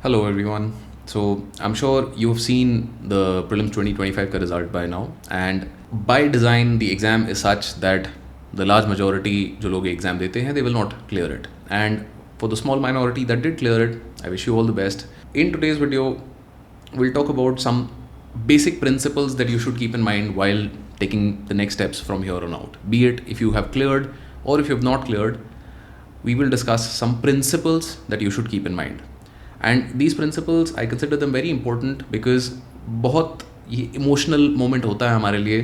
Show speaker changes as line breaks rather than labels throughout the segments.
Hello everyone. So I'm sure you've seen the prelims 2025 का result by now, and by design the exam is such that the large majority जो लोग exam देते हैं they will not clear it, and for the small minority that did clear it, I wish you all the best. In today's video we'll talk about some basic principles that you should keep in mind while taking the next steps from here on out, be it if you have cleared or if you have not cleared. We will discuss some principles that you should keep in mind. And these principles I consider them very important because बहुत ये emotional moment होता है हमारे लिए,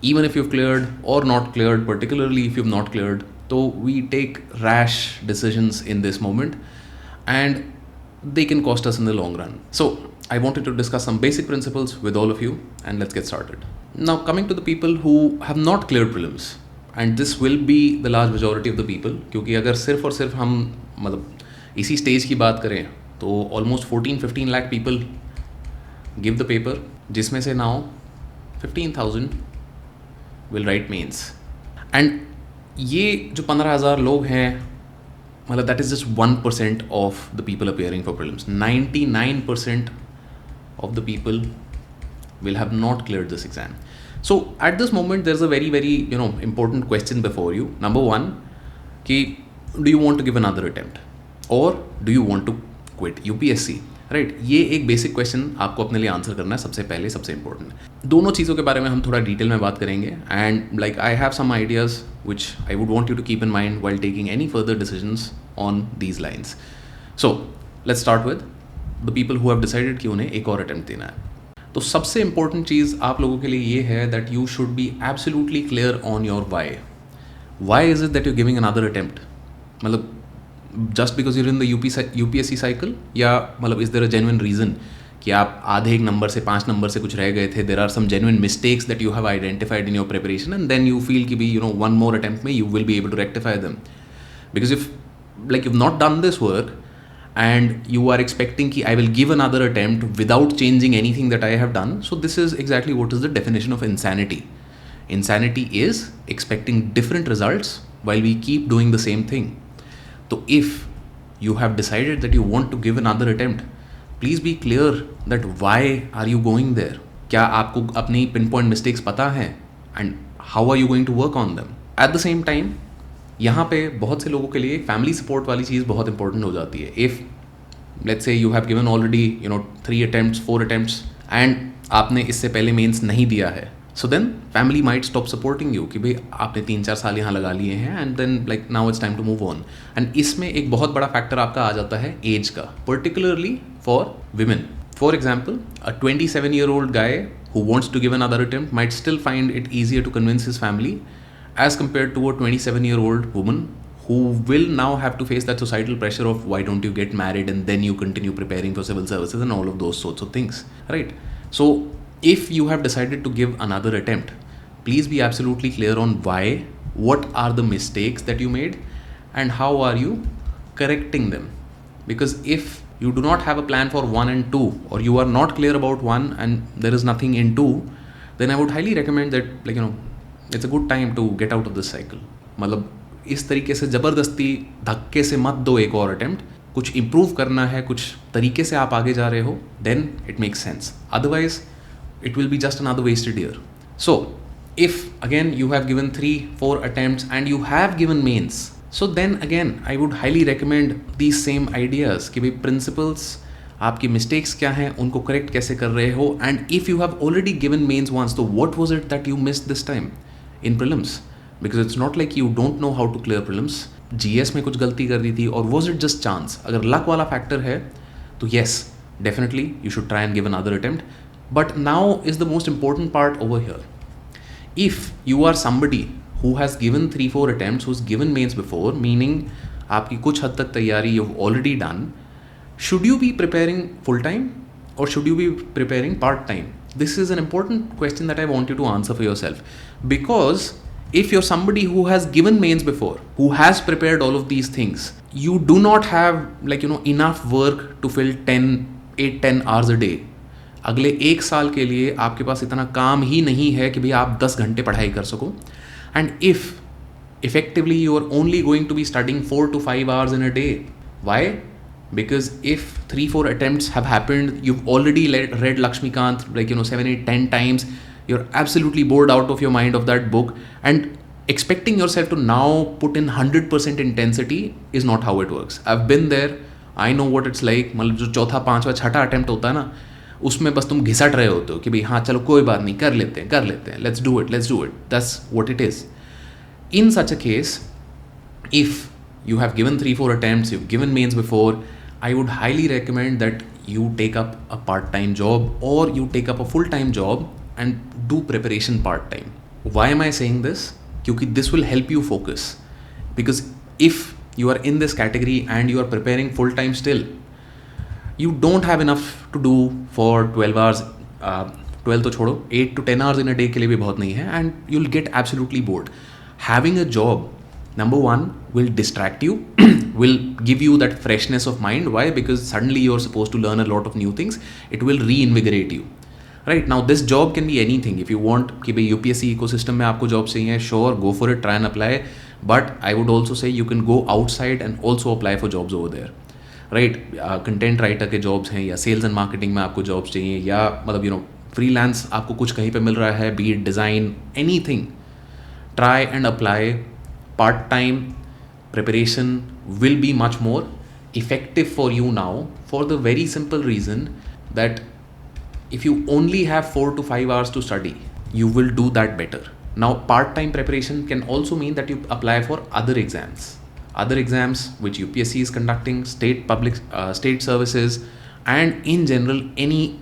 even if you've cleared or not cleared, particularly if you've not cleared, तो we take rash decisions in this moment and they can cost us in the long run. So I wanted to discuss some basic principles with all of you, and let's get started. Now coming to the people who have not cleared prelims, and this will be the large majority of the people, क्योंकि अगर सिर्फ और सिर्फ हम मतलब इसी stage की बात करें तो almost 14-15 lakh people give the paper, जिसमें से now 15,000 will write mains. And ये जो 15,000 लोग हैं, मतलब that is just 1% of the people appearing for prelims. 99% of the people will have not cleared this exam. So at this moment there's a very important question before you. Number one, कि do you want to give another attempt or do you want to quit UPSC, right? ये एक basic question आपको अपने लिए answer करना है सबसे पहले, सबसे इंपॉर्टेंट. दोनों चीज़ों के बारे में हम थोड़ा डिटेल में बात करेंगे, and like I have some ideas which I would want you to keep in mind while taking any further decisions on these lines. So let's start with the people who have decided कि उन्हें एक और attempt देना है. तो सबसे important चीज़ आप लोगों के लिए ये है that you should be absolutely clear on your why. Why is it that you giving another attempt? मतलब just because you're in the UPSC cycle, या मतलब is there a genuine reason कि आप आधे एक नंबर से 5 नंबर से कुछ रह गए थे, there are some genuine mistakes that you have identified in your preparation, and then you feel कि भी वन मोर अटैम्प्ट में you will be able to rectify them. Because if like you not done this work and you are expecting ki I will give another attempt without changing anything that I have done, so this is exactly what is the definition of insanity. Insanity is expecting different results while we keep doing the same thing. So if you have decided that you want to give another attempt, please be clear that why are you going there. क्या आपको अपनी pinpoint mistakes पता हैं, and how are you going to work on them. At the same time, यहाँ पे बहुत से लोगों के लिए फैमिली सपोर्ट वाली चीज़ बहुत इंपॉर्टेंट हो जाती है. If let's say you have given already 3 attempts 4 attempts and आपने इससे पहले मेंस नहीं दिया है, so then family might stop supporting you कि भाई आपने 3-4 साल यहाँ लगा लिए हैं, and then like now it's time to move on. And इसमें एक बहुत बड़ा फैक्टर आपका आ जाता है एज का, particularly for women. For example, a 27-year-old guy who wants to give another attempt might still find it easier to convince his family as compared to a 27-year-old woman who will now have to face that societal pressure of why don't you get married and then you continue preparing for civil services and all of those sorts of things, right? So if you have decided to give another attempt, please be absolutely clear on why, what are the mistakes that you made, and how are you correcting them. Because if you do not have a plan for 1 and 2, or you are not clear about 1 and there is nothing in 2, then I would highly recommend that it's a good time to get out of this cycle. मतलब इस तरीके से ज़बरदस्ती धक्के से मत दो एक और अटैम्प्ट. कुछ इम्प्रूव करना है, कुछ तरीके से आप आगे जा रहे हो, then it makes sense. Otherwise it will be just another wasted year. So if again you have given 3-4 attempts and you have given mains, so then again I would highly recommend these same ideas कि भाई principles, आपकी mistakes क्या हैं, उनको correct कैसे कर रहे हो. And if you have already given mains once, तो what was it that you missed this time in prelims, because it's not like you don't know how to clear prelims. GS में कुछ गलती कर दी थी, और was it just chance? अगर luck वाला factor है तो yes, definitely you should try and give another attempt. But now is the most important part over here. If you are somebody who has given 3-4 attempts, who's given mains before, meaning आपकी कुछ हद तक तैयारी you've already done, should you be preparing full time or should you be preparing part time? This is an important question that I want you to answer for yourself, because if you're somebody who has given mains before, who has prepared all of these things, you do not have enough work to fill 8-10 hours a day. अगले 1 साल के लिए आपके पास इतना काम ही नहीं है कि भाई आप 10 घंटे पढ़ाई कर सको. And if effectively you are only going to be studying 4 to 5 hours in a day, why? Because if 3-4 attempts have happened, you've already read Lakshmikant like 7, 8, 10 times, you're absolutely bored out of your mind of that book, and expecting yourself to now put in 100% intensity is not how it works. I've been there, I know what it's like. मतलब जो चौथा पांचवा छठा attempt होता है ना, उसमें बस तुम घिसट रहे होते हो कि भाई हाँ चलो कोई बात नहीं, कर लेते हैं, let's do it, that's what it is. In such a case, if you have given 3-4 attempts, you've given mains before, I would highly recommend that you take up a part-time job or you take up a full-time job and do preparation part-time. Why am I saying this? Because this will help you focus. Because if you are in this category and you are preparing full-time still, you don't have enough to do for 12 hours. 12 तो छोड़ो, 8 to 10 hours in a day के लिए भी बहुत नहीं है, and you'll get absolutely bored. Having a job, number one, will distract you, will give you that freshness of mind. Why? Because suddenly you're supposed to learn a lot of new things. It will reinvigorate you. Right now, this job can be anything. If you want कि भाई UPSC ecosystem में आपको job चाहिए, sure, go for it, try and apply. But I would also say you can go outside and also apply for jobs over there. Right? Content writer के jobs हैं, या sales and marketing में आपको jobs चाहिए, या मतलब freelance आपको कुछ कहीं पे मिल रहा है, be it design, anything. Try and apply. Part-time preparation will be much more effective for you now, for the very simple reason that if you only have 4 to 5 hours to study, you will do that better. Now, part-time preparation can also mean that you apply for other exams which UPSC is conducting, state services, and in general any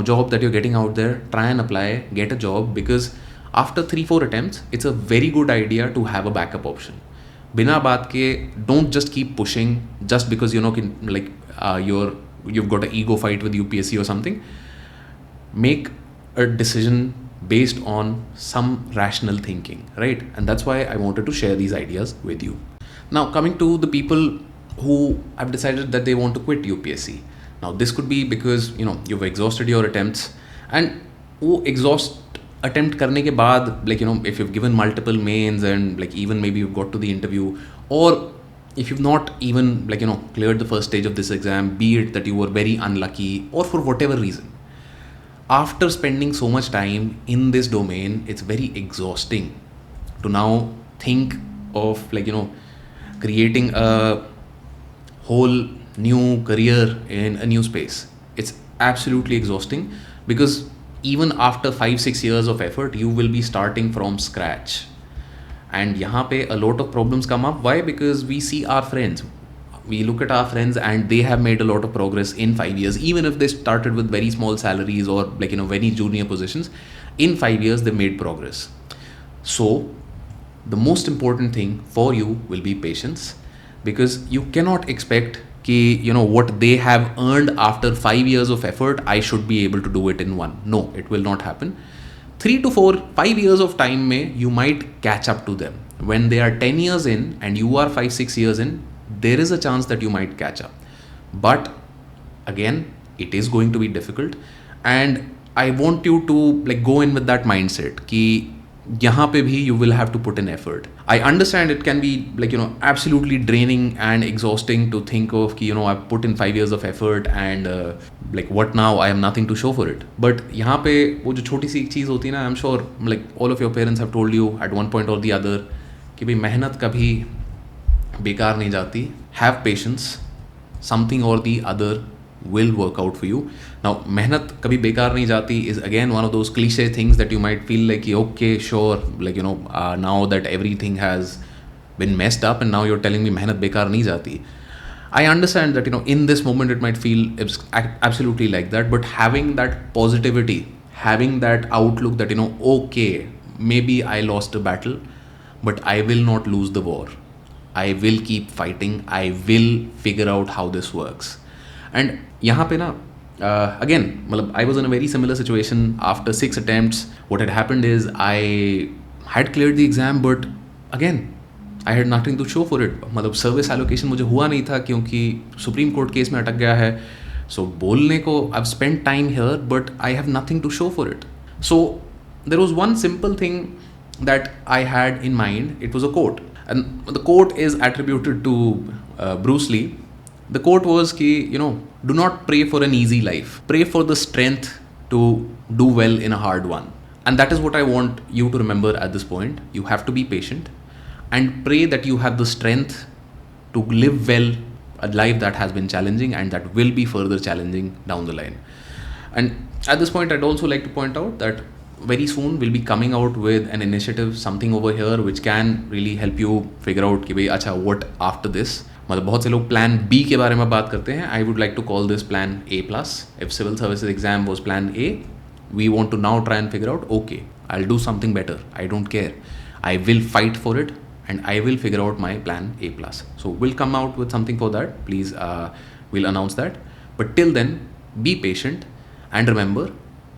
job that you're getting out there. Try and apply, get a job, because after 3-4 attempts, it's a very good idea to have a backup option. बिना बात के, don't just keep pushing just because you've got an ego fight with UPSC or something. Make a decision based on some rational thinking, right? And that's why I wanted to share these ideas with you. Now, coming to the people who have decided that they want to quit UPSC. Now, this could be because you've exhausted your attempts, and वो exhaust attempt करने के बाद, if you've given multiple mains and even maybe you've got to the interview, or if you've not even cleared the first stage of this exam, be it that you were very unlucky or for whatever reason, after spending so much time in this domain, it's very exhausting to now think of creating a whole new career in a new space. It's absolutely exhausting, because even after 5-6 years of effort, you will be starting from scratch. And यहाँ पे a lot of problems come up. Why? Because we see our friends. We look at our friends and they have made a lot of progress in 5 years. Even if they started with very small salaries or very junior positions, in 5 years they made progress. So the most important thing for you will be patience, because you cannot expect कि what they have earned after 5 years of effort, I should be able to do it in one. No, it will not happen. 3 to 4, 5 years of time में you might catch up to them. When they are 10 years in and you are 5-6 years in, there is a chance that you might catch up. But again, it is going to be difficult, and I want you to go in with that mindset कि यहाँ पे भी you will have to put in effort. I understand it can be absolutely draining and exhausting to think of कि I've put in 5 years of effort and what now, I have nothing to show for it. But यहाँ पे वो जो छोटी सी एक चीज़ होती है ना, I'm sure all of your parents have told you at one point or the other कि भाई मेहनत कभी बेकार नहीं जाती. Have patience, something or the other will work out for you. Now, मेहनत कभी बेकार नहीं जाती is again one of those cliche things that you might feel like okay, sure, now that everything has been messed up and now you're telling me मेहनत बेकार नहीं जाती. I understand that in this moment it might feel absolutely like that, but having that positivity, having that outlook that okay, maybe I lost a battle, but I will not lose the war. I will keep fighting. I will figure out how this works. And यहाँ पे ना again, I was in a very similar situation after 6 attempts. What had happened is I had cleared the exam, but again I had nothing to show for it. Service allocation मुझे हुआ नहीं था क्योंकि supreme court case में अटक गया है. सो बोलने को I've spent time here, but I have nothing to show for it. So there was one simple thing that I had in mind. It was a quote, and the quote is attributed to Bruce Lee. The quote was ki, do not pray for an easy life. Pray for the strength to do well in a hard one. And that is what I want you to remember at this point. You have to be patient and pray that you have the strength to live well a life that has been challenging and that will be further challenging down the line. And at this point, I'd also like to point out that very soon we'll be coming out with an initiative, something over here which can really help you figure out कि भाई अच्छा what after this. मतलब बहुत से लोग plan B के बारे में बात करते हैं. I would like to call this plan A+. If civil services exam was plan A, we want to now try and figure out, okay, I'll do something better. I don't care. I will fight for it and I will figure out my plan A+. So we'll come out with something for that. Please, we'll announce that. But till then, be patient and remember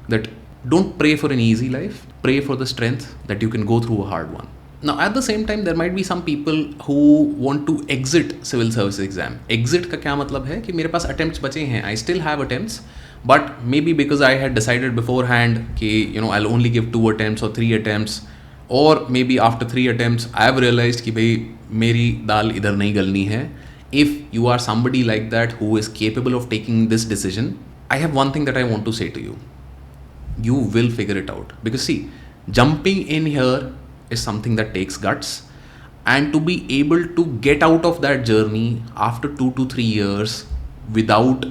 that don't pray for an easy life. Pray for the strength that you can go through a hard one. Now, at the same time, there might be some people who want to exit civil service exam. Exit का क्या मतलब है कि मेरे पास attempts बचे हैं. I still have attempts, but maybe because I had decided beforehand कि I'll only give 2 attempts or 3 attempts, or maybe after 3 attempts I have realized कि भाई मेरी दाल इधर नहीं गलनी है. If you are somebody like that who is capable of taking this decision, I have one thing that I want to say to you. You will figure it out, because see, jumping in here is something that takes guts, and to be able to get out of that journey after 2 to 3 years without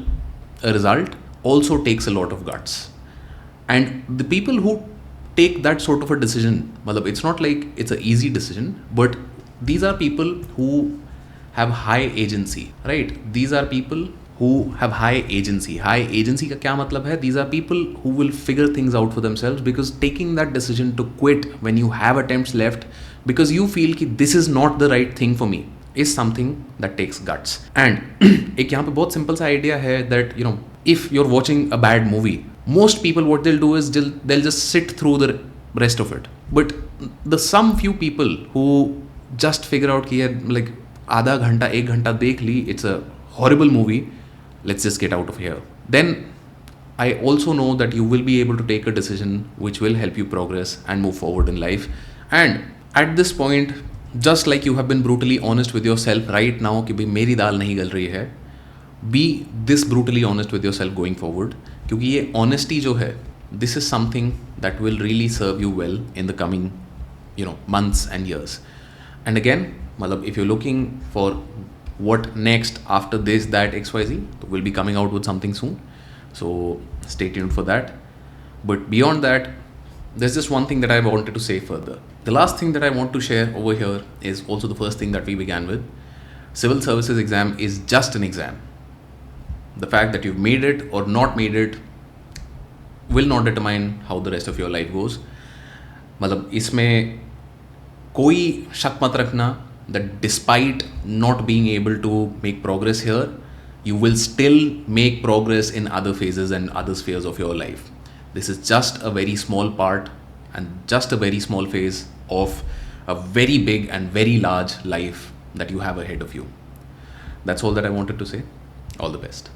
a result also takes a lot of guts. And the people who take that sort of a decision, it's not like it's an easy decision, but these are people who have high agency, right? These are people who have high agency. High agency का क्या मतलब है? These are people who will figure things out for themselves, because taking that decision to quit when you have attempts left because you feel कि this is not the right thing for me is something that takes guts. And एक यहाँ पे बहुत simple सा idea है that if you're watching a bad movie, most people what they'll do is they'll just sit through the rest of it. But the some few people who just figure out कि यार like आधा घंटा 1 घंटा देख ली, it's a horrible movie, let's just get out of here. Then I also know that you will be able to take a decision which will help you progress and move forward in life. And at this point, just like you have been brutally honest with yourself right now कि भाई मेरी दाल नहीं गल रही है, be this brutally honest with yourself going forward, क्योंकि ये honesty जो है, this is something that will really serve you well in the coming months and years. And again, if you're looking for what next after this, that, XYZ, we'll be coming out with something soon. So stay tuned for that. But beyond that, there's just one thing that I wanted to say further. The last thing that I want to share over here is also the first thing that we began with. Civil services exam is just an exam. The fact that you've made it or not made it will not determine how the rest of your life goes. इसमें कोई शक मत रखना that despite not being able to make progress here, you will still make progress in other phases and other spheres of your life. This is just a very small part and just a very small phase of a very big and very large life that you have ahead of you. That's all that I wanted to say. All the best.